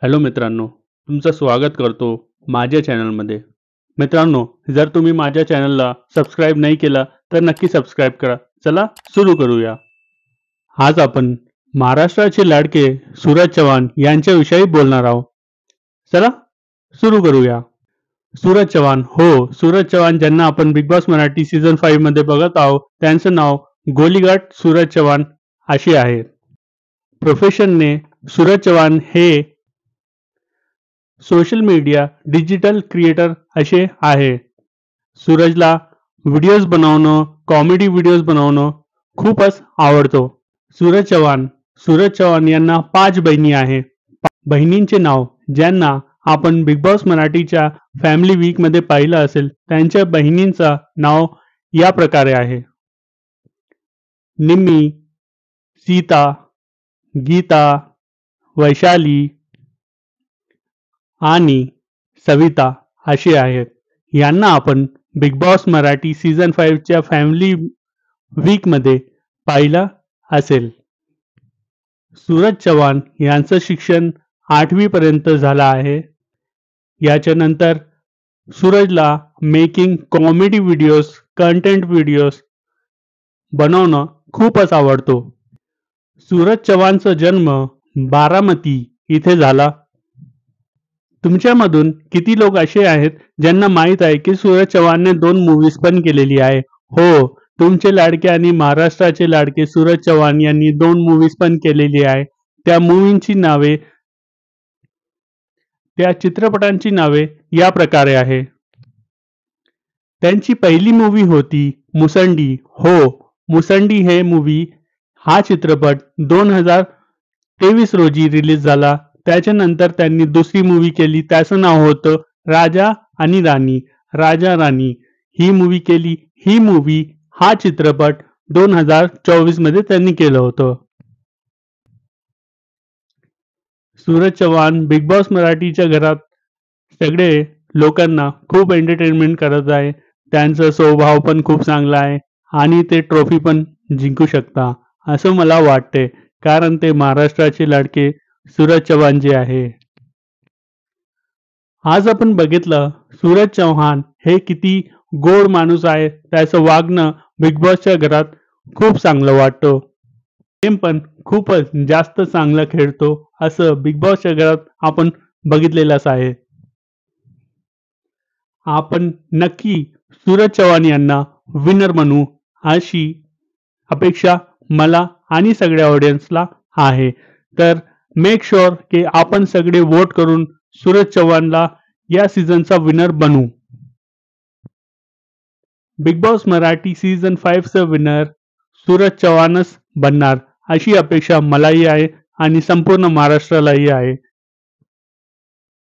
Hello मित्रांनो, तुमचं स्वागत करतो माझ्या चॅनलमध्ये. मित्रांनो, जर तुम्ही माझ्या चॅनलला सबस्क्राईब नाही केलं तर नक्की सबस्क्राईब करा. चला सुरू करूया. आज आपण महाराष्ट्राचे लाडके सूरज चव्हाण यांच्याविषयी बोलणार आहोत. चला सुरू करूया. सूरज चव्हाण, सूरज चव्हाण ज्यांना आपण बिग बॉस मराठी सीझन 5 मध्ये बघत आहोत, त्यांचं नाव गोलीगाट सूरज चव्हाण असे आहे. प्रोफेशनने सूरज चव्हाण हे सोशल मीडिया डिजिटल क्रिएटर असे आहे. सूरजला व्हिडिओज बनवणं, कॉमेडी व्हिडिओज बनवणं खूपच आवडतो. सूरज चव्हाण यांना 5 बहिणी आहे. बहिणींचे नाव ज्यांना आपण बिग बॉस मराठीच्या फॅमिली वीक मध्ये पाहिलं असेल, त्यांच्या बहिणींचं नाव या प्रकारे आहे: निम्मी, सीता, गीता, वैशाली आणि सविता अशी आहेत. यांना आपण बिग बॉस मराठी सीझन 5 च्या फॅमिली वीक मध्ये पाहिलं असेल. सूरज चव्हाण यांचं शिक्षण 8वी पर्यंत झालं आहे. याच्यानंतर सूरजला making comedy videos, content videos बनवणं खूपच आवडतो. सूरज चव्हाणचा जन्म बारामती इथे झाला. तुमच्यामधून किती लोक असे आहेत ज्यांना माहित आहे की सूरज चव्हाणने 2 मूवीज पण केलेली आहे? तुमचे लाडके आणि महाराष्ट्राचे लाडके सूरज चव्हाण यांनी 2 मूवीज पण केलेली आहे. त्या मूवींची नावे, त्या चित्रपटांची नावे या प्रकारे आहे. त्यांची पहिली मूवी होती मुसंडी. मुसंडी हे मूवी, हा चित्रपट 2023 रोजी रिलीज झाला. त्याच्यानंतर त्यांनी दुसरी मूवी केली, त्याचं नाव होतं राजा आणि राणी. राजा राणी ही मूवी केली. ही मूवी, हा चित्रपट 2024 मध्ये त्यांनी केलं होतं. सूरज चव्हाण बिग बॉस मराठीच्या घरात सगळे लोकांना खूप एंटरटेनमेंट करत आहे. त्यांचा स्वभाव पण खूप चांगला आहे आणि ते ट्रॉफी पण जिंकू शकता असं मला वाटते, कारण ते महाराष्ट्राचे लाडके सूरज चव्हाण जे आहे. आज आपण बघितलं सूरज चव्हाण हे किती गोड माणूस आहे. त्याचं वागणं बिग बॉसच्या घरात खूप चांगलं वाटतं. गेम पण खूपच जास्त चांगलं खेळतो असं बिग बॉसच्या घरात आपण बघितलेलंच आहे. आपण नक्की सूरज चव्हाण यांना विनर बनू अशी अपेक्षा मला आणि सगळ्या ऑडियन्सला आहे. तर मेक शुअर की आपण सगळे वोट करून सूरज चव्हाणला या सीझनचा विनर बनू. बिग बॉस मराठी सीझन 5 चा विनर सूरज चव्हाणच बनणार अशी अपेक्षा मलाही आहे आणि संपूर्ण महाराष्ट्रालाही आहे.